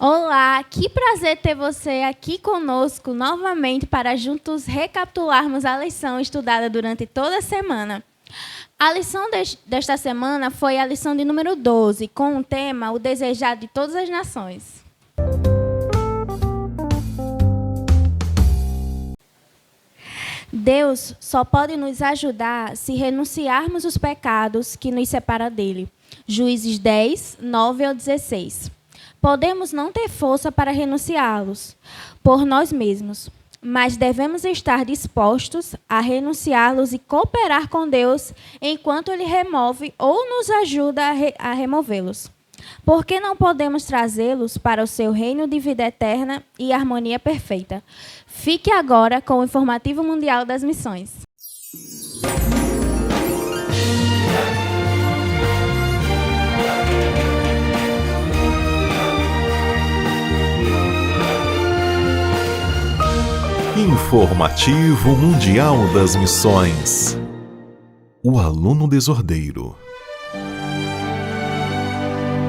Olá, que prazer ter você aqui conosco novamente para juntos recapitularmos a lição estudada durante toda a semana. A lição desta semana foi a lição de número 12, com o tema O Desejado de Todas as Nações. Deus só pode nos ajudar se renunciarmos os pecados que nos separam dele. Juízes 10, 9 ao 16. Podemos não ter força para renunciá-los por nós mesmos, mas devemos estar dispostos a renunciá-los e cooperar com Deus enquanto Ele remove ou nos ajuda a removê-los. Por que não podemos trazê-los para o seu reino de vida eterna e harmonia perfeita? Fique agora com o Informativo Mundial das Missões. Informativo Mundial das Missões. O aluno desordeiro.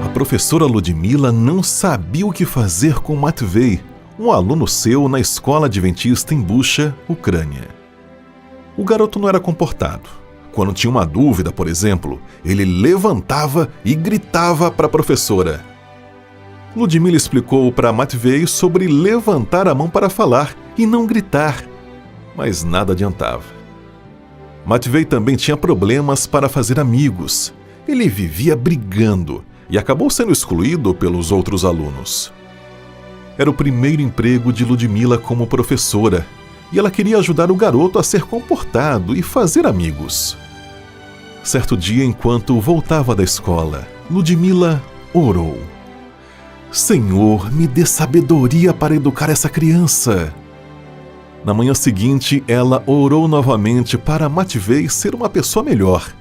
A professora Ludmila não sabia o que fazer com Matvei, um aluno seu na escola adventista em Bucha, Ucrânia. O garoto não era comportado. Quando tinha uma dúvida, por exemplo, ele levantava e gritava para a professora. Ludmila explicou para Matvei sobre levantar a mão para falar e não gritar, mas nada adiantava. Matvei também tinha problemas para fazer amigos. Ele vivia brigando e acabou sendo excluído pelos outros alunos. Era o primeiro emprego de Ludmila como professora e ela queria ajudar o garoto a ser comportado e fazer amigos. Certo dia, enquanto voltava da escola, Ludmila orou. Senhor, me dê sabedoria para educar essa criança. Na manhã seguinte, ela orou novamente para Matvei ser uma pessoa melhor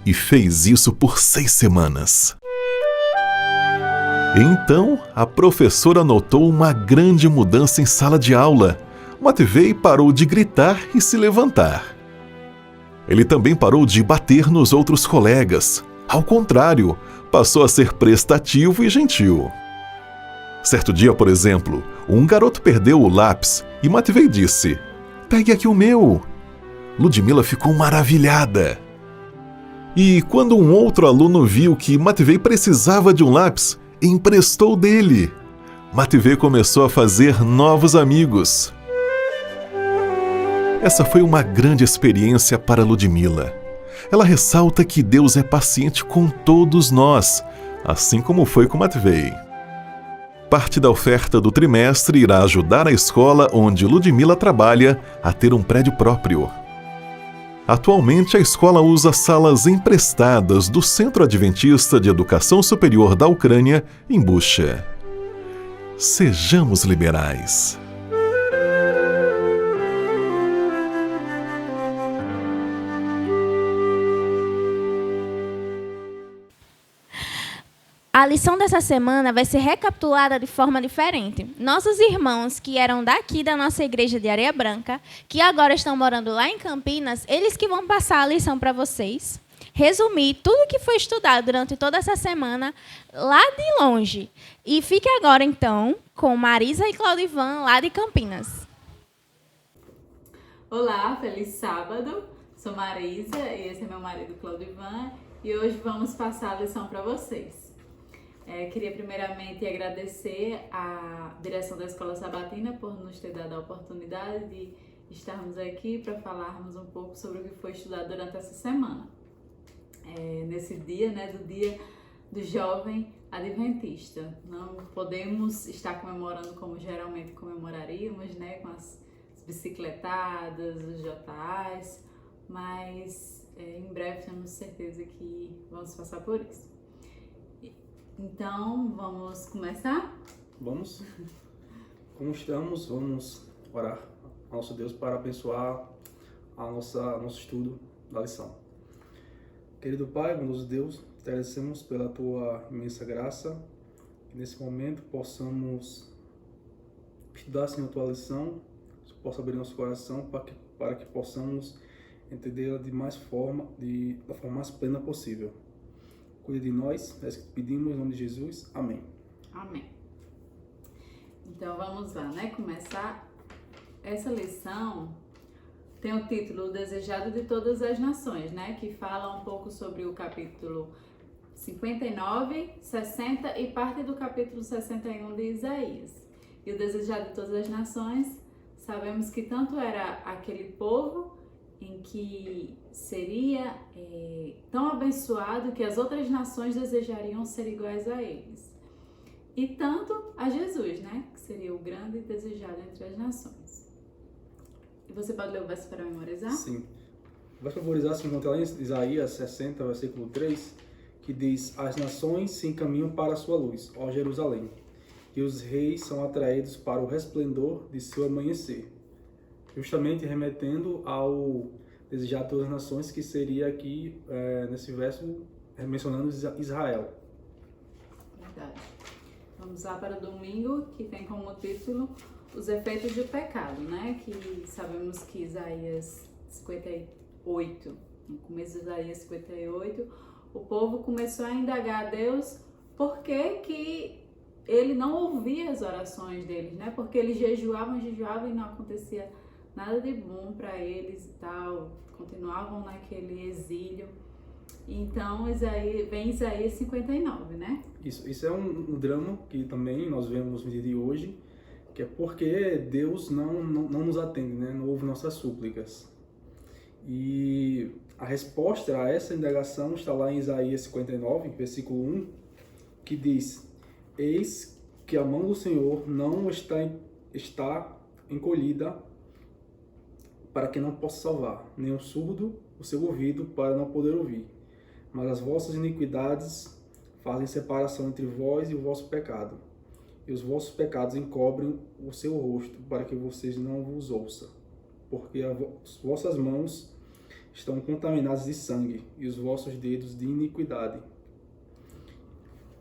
e fez isso por 6 semanas. Então, a professora notou uma grande mudança em sala de aula. Matvei parou de gritar e se levantar. Ele também parou de bater nos outros colegas. Ao contrário, passou a ser prestativo e gentil. Certo dia, por exemplo, um garoto perdeu o lápis e Matvei disse: "Pegue aqui o meu." Ludmila ficou maravilhada. E quando um outro aluno viu que Matvei precisava de um lápis, emprestou dele. Matvei começou a fazer novos amigos. Essa foi uma grande experiência para Ludmila. Ela ressalta que Deus é paciente com todos nós, assim como foi com Matvei. Parte da oferta do trimestre irá ajudar a escola onde Ludmila trabalha a ter um prédio próprio. Atualmente, a escola usa salas emprestadas do Centro Adventista de Educação Superior da Ucrânia, em Bucha. Sejamos liberais. A lição dessa semana vai ser recapitulada de forma diferente. Nossos irmãos que eram daqui da nossa igreja de Areia Branca, que agora estão morando lá em Campinas, eles que vão passar a lição para vocês, resumir tudo o que foi estudado durante toda essa semana lá de longe. E fique agora, então, com Marisa e Claudivan, lá de Campinas. Olá, feliz sábado. Sou Marisa e esse é meu marido Claudivan e hoje vamos passar a lição para vocês. Queria primeiramente agradecer à direção da Escola Sabatina por nos ter dado a oportunidade de estarmos aqui para falarmos um pouco sobre o que foi estudado durante essa semana. Nesse dia, do Dia do Jovem Adventista. Não podemos estar comemorando como geralmente comemoraríamos, com as bicicletadas, os JAs, mas em breve temos certeza que vamos passar por isso. Então, vamos começar? Vamos. Como estamos, vamos orar ao nosso Deus para abençoar nosso estudo da lição. Querido Pai, bondoso Deus, te agradecemos pela tua imensa graça. Que nesse momento possamos estudar, Senhor, a tua lição, possa abrir nosso coração para que possamos entendê-la da forma mais plena possível. Cuide de nós, é isso que pedimos em nome de Jesus. Amém. Amém. Então vamos lá, né? Começar essa lição. Tem o título O Desejado de Todas as Nações, né? Que fala um pouco sobre o capítulo 59, 60 e parte do capítulo 61 de Isaías. E o Desejado de Todas as Nações, sabemos que tanto era aquele povo em que seria tão abençoado que as outras nações desejariam ser iguais a eles. E tanto a Jesus, né? Que seria o grande desejado entre as nações. E você pode ler o verso para memorizar? Sim. O verso para memorizar se encontra lá em Isaías 60, versículo 3, que diz: As nações se encaminham para a sua luz, ó Jerusalém, e os reis são atraídos para o resplendor de seu amanhecer. Justamente remetendo ao desejar todas as nações, que seria aqui, nesse verso, mencionando Israel. Verdade. Vamos lá para o domingo, que tem como título Os Efeitos do Pecado, né? Que sabemos que Isaías 58, no começo de Isaías 58, o povo começou a indagar a Deus por que ele não ouvia as orações deles, né? Porque eles jejuavam e não acontecia nada de bom para eles e tal, continuavam naquele exílio. Então, vem Isaías 59, né? Isso é um drama que também nós vemos no dia de hoje, que é porque Deus não nos atende, né? Não ouve nossas súplicas. E a resposta a essa indagação está lá em Isaías 59, versículo 1, que diz: Eis que a mão do Senhor não está encolhida para que não possa salvar, nem o surdo o seu ouvido para não poder ouvir. Mas as vossas iniquidades fazem separação entre vós e o vosso pecado, e os vossos pecados encobrem o seu rosto, para que vocês não vos ouçam. Porque as vossas mãos estão contaminadas de sangue, e os vossos dedos de iniquidade.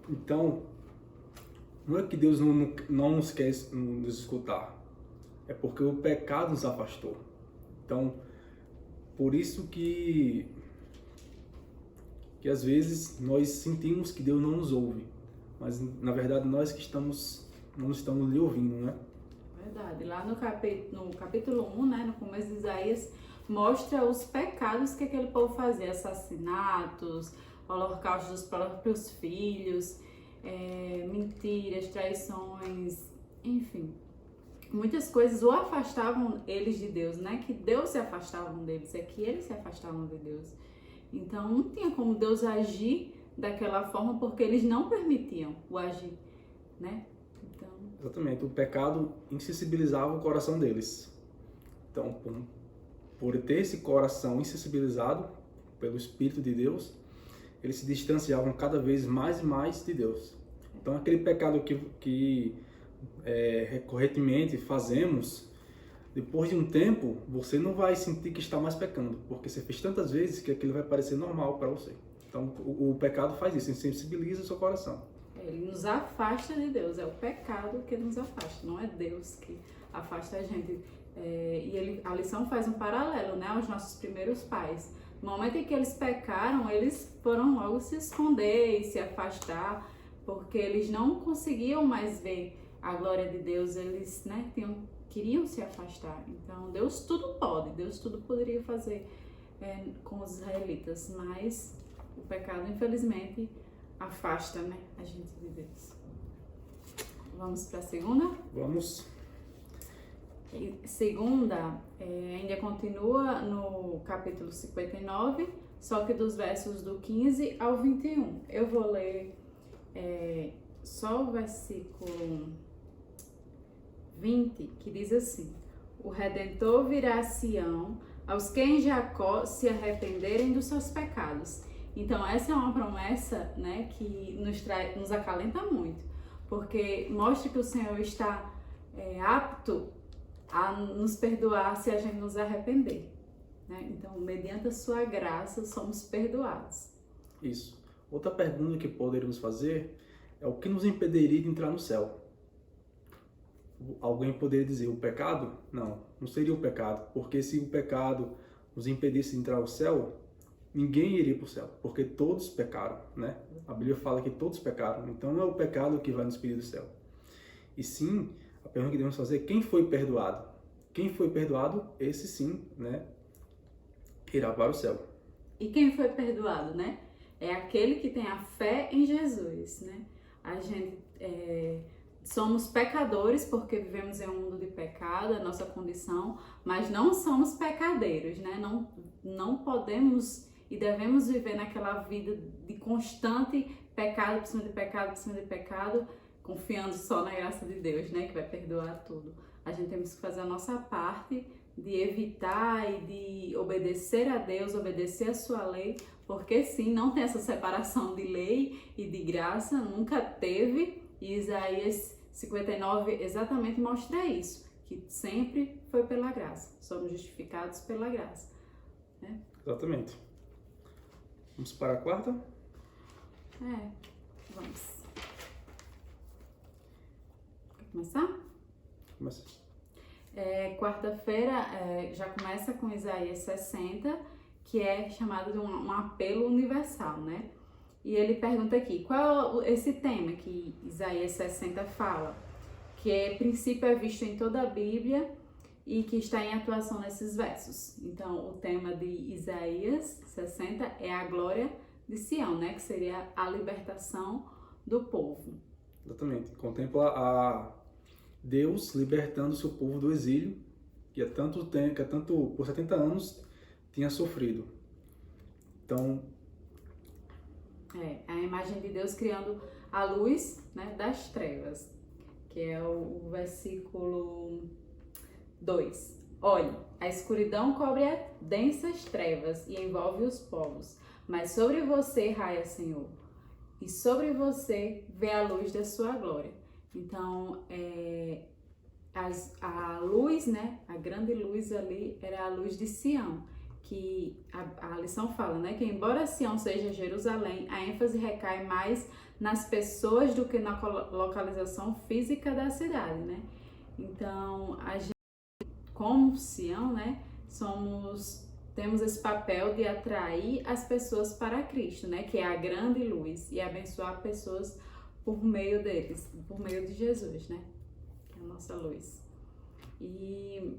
Então, não é que Deus não nos quer nos escutar, é porque o pecado nos afastou. Então, por isso que às vezes nós sentimos que Deus não nos ouve, mas na verdade nós que não estamos lhe ouvindo, né? Verdade. Lá no capítulo 1, né, no começo de Isaías, mostra os pecados que aquele povo fazia: assassinatos, holocausto dos próprios filhos, mentiras, traições, enfim. Muitas coisas o afastavam eles de Deus, né? Que Deus se afastavam deles, é que eles se afastavam de Deus. Então não tinha como Deus agir daquela forma porque eles não permitiam o agir, né? Então... Exatamente, o pecado insensibilizava o coração deles. Então, por ter esse coração insensibilizado pelo Espírito de Deus, eles se distanciavam cada vez mais e mais de Deus. Então aquele pecado que recorrentemente fazemos, depois de um tempo, você não vai sentir que está mais pecando, porque você fez tantas vezes que aquilo vai parecer normal para você. Então, o pecado faz isso, ele sensibiliza o seu coração. Ele nos afasta de Deus, é o pecado que nos afasta, não é Deus que afasta a gente. A lição faz um paralelo, né, aos nossos primeiros pais. No momento em que eles pecaram, eles foram logo se esconder e se afastar, porque eles não conseguiam mais ver a glória de Deus, eles, né, queriam se afastar. Então, Deus tudo pode, Deus tudo poderia fazer com os israelitas, mas o pecado, infelizmente, afasta, né, a gente de Deus. Vamos para a segunda? Vamos. Segunda, ainda continua no capítulo 59, só que dos versos do 15 ao 21. Eu vou ler só o versículo 20, que diz assim: O Redentor virá a Sião, aos que em Jacó se arrependerem dos seus pecados. Então essa é uma promessa, né, que nos acalenta muito, porque mostra que o Senhor está apto a nos perdoar se a gente nos arrepender, né? Então, mediante a sua graça, somos perdoados. Isso. Outra pergunta que poderíamos fazer é: o que nos impediria de entrar no céu? Alguém poderia dizer o pecado? Não, não seria o pecado, porque se o pecado nos impedisse de entrar no céu, ninguém iria para o céu, porque todos pecaram, né? A Bíblia fala que todos pecaram, então não é o pecado que vai nos impedir do céu. E sim, A pergunta que devemos fazer é quem foi perdoado? Quem foi perdoado, esse sim, né, irá para o céu. E quem foi perdoado, né? É aquele que tem a fé em Jesus, né? A gente somos pecadores porque vivemos em um mundo de pecado, a nossa condição, mas não somos pecadeiros, né? Não podemos e devemos viver naquela vida de constante pecado por cima de pecado, por cima de pecado, confiando só na graça de Deus, né? Que vai perdoar tudo. A gente temos que fazer a nossa parte de evitar e de obedecer a Deus, obedecer a sua lei, porque sim, não tem essa separação de lei e de graça, nunca teve, e Isaías 59 exatamente mostra isso, que sempre foi pela graça, somos justificados pela graça. Né? Exatamente. Vamos para a quarta? Vamos. Quer começar? Começa. Quarta-feira já começa com Isaías 60, que é chamado de um apelo universal, né? E ele pergunta aqui, qual é esse tema que Isaías 60 fala? Que princípio é visto em toda a Bíblia e que está em atuação nesses versos. Então, o tema de Isaías 60 é a glória de Sião, né? Que seria a libertação do povo. Exatamente. Contempla a Deus libertando seu povo do exílio, que há tanto por 70 anos tinha sofrido. Então, a imagem de Deus criando a luz, né, das trevas, que é o versículo 2. Olhe, a escuridão cobre densas trevas e envolve os povos, mas sobre você raia, Senhor, e sobre você vê a luz da sua glória. Então, a luz, né, a grande luz ali era a luz de Sião, que a lição fala, né, que embora Sião seja Jerusalém, a ênfase recai mais nas pessoas do que na localização física da cidade, né? Então, a gente, como Sião, né, temos esse papel de atrair as pessoas para Cristo, né, que é a grande luz, e abençoar pessoas por meio deles, por meio de Jesus, né, que é a nossa luz. E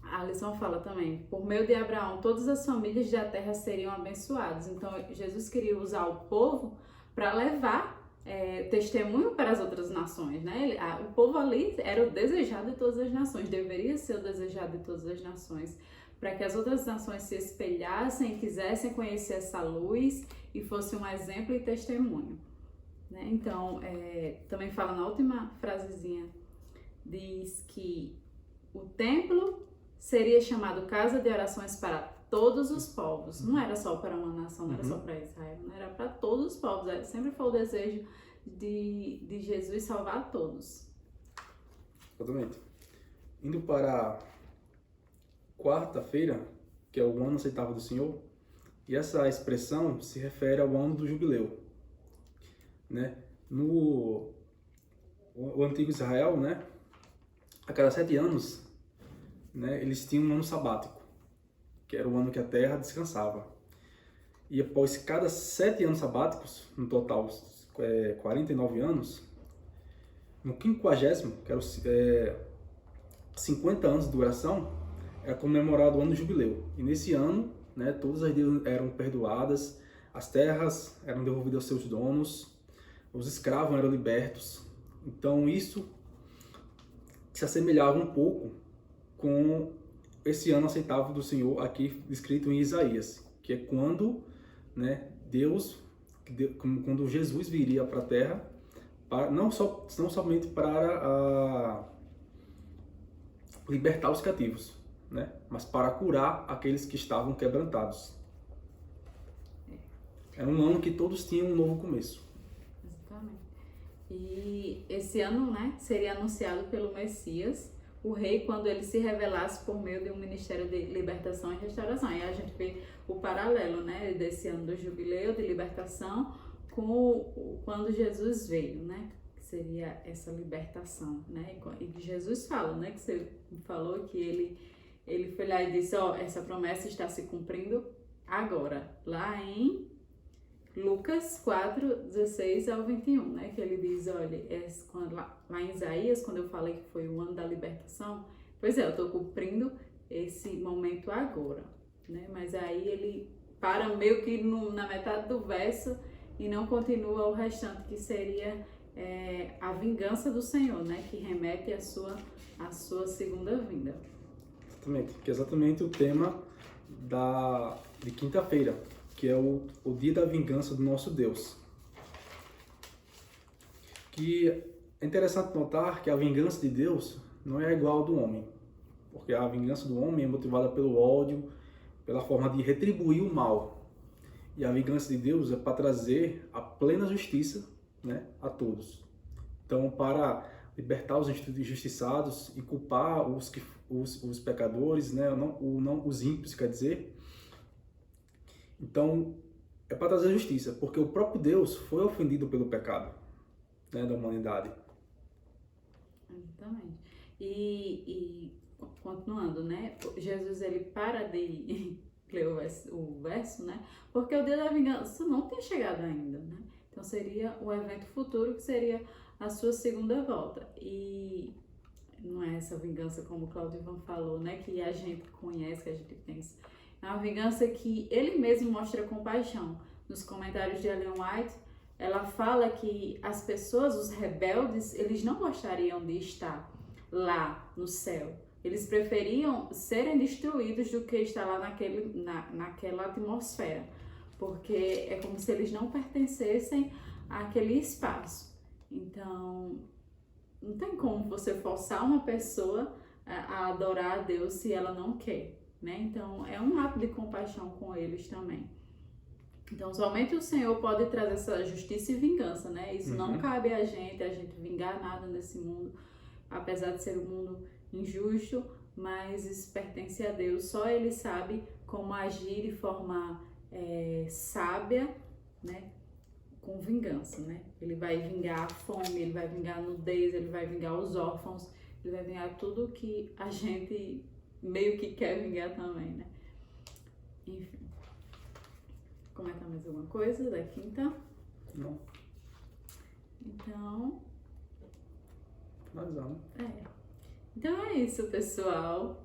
a lição fala também, por meio de Abraão, todas as famílias da terra seriam abençoadas. Então, Jesus queria usar o povo para levar testemunho para as outras nações, né? O povo ali era o desejado de todas as nações, deveria ser o desejado de todas as nações, para que as outras nações se espelhassem, quisessem conhecer essa luz e fosse um exemplo e testemunho. Né? Então, também fala na última frasezinha, diz que o templo seria chamado casa de orações para todos os povos. Não era só para uma nação, não era só para Israel, não era para todos os povos. Sempre foi o desejo de Jesus salvar todos. exatamente. Indo para quarta-feira, que é o ano aceitável do Senhor, e essa expressão se refere ao ano do jubileu, né? O antigo Israel, né? A cada 7 anos, né? Eles tinham um ano sabático, que era o ano que a terra descansava. E após cada 7 anos sabáticos, no total 49 anos, no 50º, que era 50 anos de duração, é comemorado o ano do jubileu. E nesse ano, né, todas as dívidas eram perdoadas, as terras eram devolvidas aos seus donos, os escravos eram libertos. Então isso se assemelhava um pouco com esse ano aceitável do Senhor aqui descrito em Isaías, que é quando, né, quando Jesus viria para a Terra, não somente para libertar os cativos, né, mas para curar aqueles que estavam quebrantados. Era um ano que todos tinham um novo começo. Exatamente. E esse ano, né, seria anunciado pelo Messias, o rei, quando ele se revelasse por meio de um ministério de libertação e restauração. E a gente vê o paralelo, né, desse ano do jubileu de libertação com quando Jesus veio, né, que seria essa libertação, né, e Jesus fala, né, que você falou que ele foi lá e disse, essa promessa está se cumprindo agora, lá em Lucas 4, 16 ao 21, né? Que ele diz, olha, lá em Isaías, quando eu falei que foi o ano da libertação, pois é, eu estou cumprindo esse momento agora, né? Mas aí ele para meio que na metade do verso e não continua o restante, que seria a vingança do Senhor, né? Que remete à sua segunda vinda. Exatamente, que é exatamente o tema de quinta-feira, que é o dia da vingança do nosso Deus. Que é interessante notar que a vingança de Deus não é igual ao do homem, porque a vingança do homem é motivada pelo ódio, pela forma de retribuir o mal. E a vingança de Deus é para trazer a plena justiça, né, a todos. Então, para libertar os injustiçados e culpar os pecadores, né, os ímpios, quer dizer. Então, é para trazer justiça, porque o próprio Deus foi ofendido pelo pecado, né, da humanidade. Exatamente. E continuando, né, Jesus ele para de ler o verso, né, porque o dia da vingança não tem chegado ainda, né, então seria o evento futuro, que seria a sua segunda volta. E não é essa vingança como o Claudivan falou, né, que a gente conhece, que a gente pensa. É uma vingança que ele mesmo mostra compaixão. Nos comentários de Ellen White, ela fala que as pessoas, os rebeldes, eles não gostariam de estar lá no céu. Eles preferiam serem destruídos do que estar lá naquela atmosfera, porque é como se eles não pertencessem àquele espaço. Então, não tem como você forçar uma pessoa a adorar a Deus se ela não quer, né? Então, é um ato de compaixão com eles também. Então, somente o Senhor pode trazer essa justiça e vingança, né? Isso não cabe a gente vingar nada nesse mundo, apesar de ser um mundo injusto, mas isso pertence a Deus. Só Ele sabe como agir de forma sábia, né? Com vingança, né? Ele vai vingar a fome, ele vai vingar a nudez, ele vai vingar os órfãos, ele vai vingar tudo que a gente meio que quer vingar também, né? Enfim. Comentar mais alguma coisa da quinta? Não. Então... Finalizar, né? Então é isso, pessoal.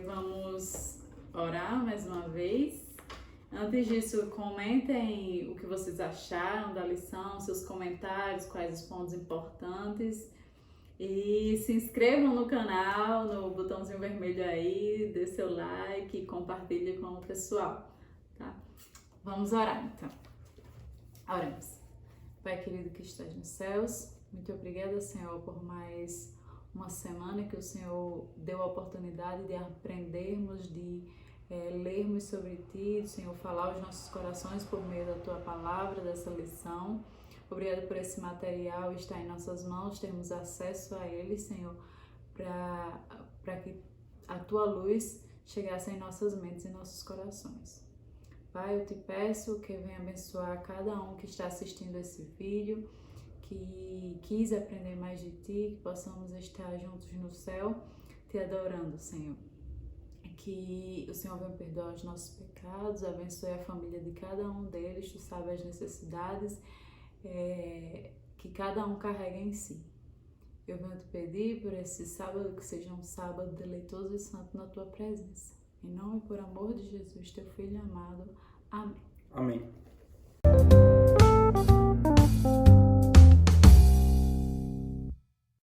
Vamos orar mais uma vez. Antes disso, comentem o que vocês acharam da lição, seus comentários, quais os pontos importantes. E se inscrevam no canal, no botãozinho vermelho aí, dê seu like, compartilhe com o pessoal, tá? Vamos orar, então. Oremos. Pai querido que estás nos céus, muito obrigada, Senhor, por mais uma semana que o Senhor deu a oportunidade de aprendermos, de lermos sobre Ti, Senhor, falar aos nossos corações por meio da Tua palavra, dessa lição. Obrigada por esse material estar em nossas mãos, termos acesso a ele, Senhor, para que a Tua luz chegasse em nossas mentes e nossos corações. Pai, eu te peço que venha abençoar cada um que está assistindo esse vídeo, que quis aprender mais de Ti, que possamos estar juntos no céu, Te adorando, Senhor. Que o Senhor venha perdoar os nossos pecados, abençoe a família de cada um deles, Tu sabe as necessidades que cada um carrega em si. Eu venho te pedir por esse sábado, que seja um sábado deleitoso e santo na Tua presença. Em nome e por amor de Jesus, Teu Filho amado. Amém. Amém.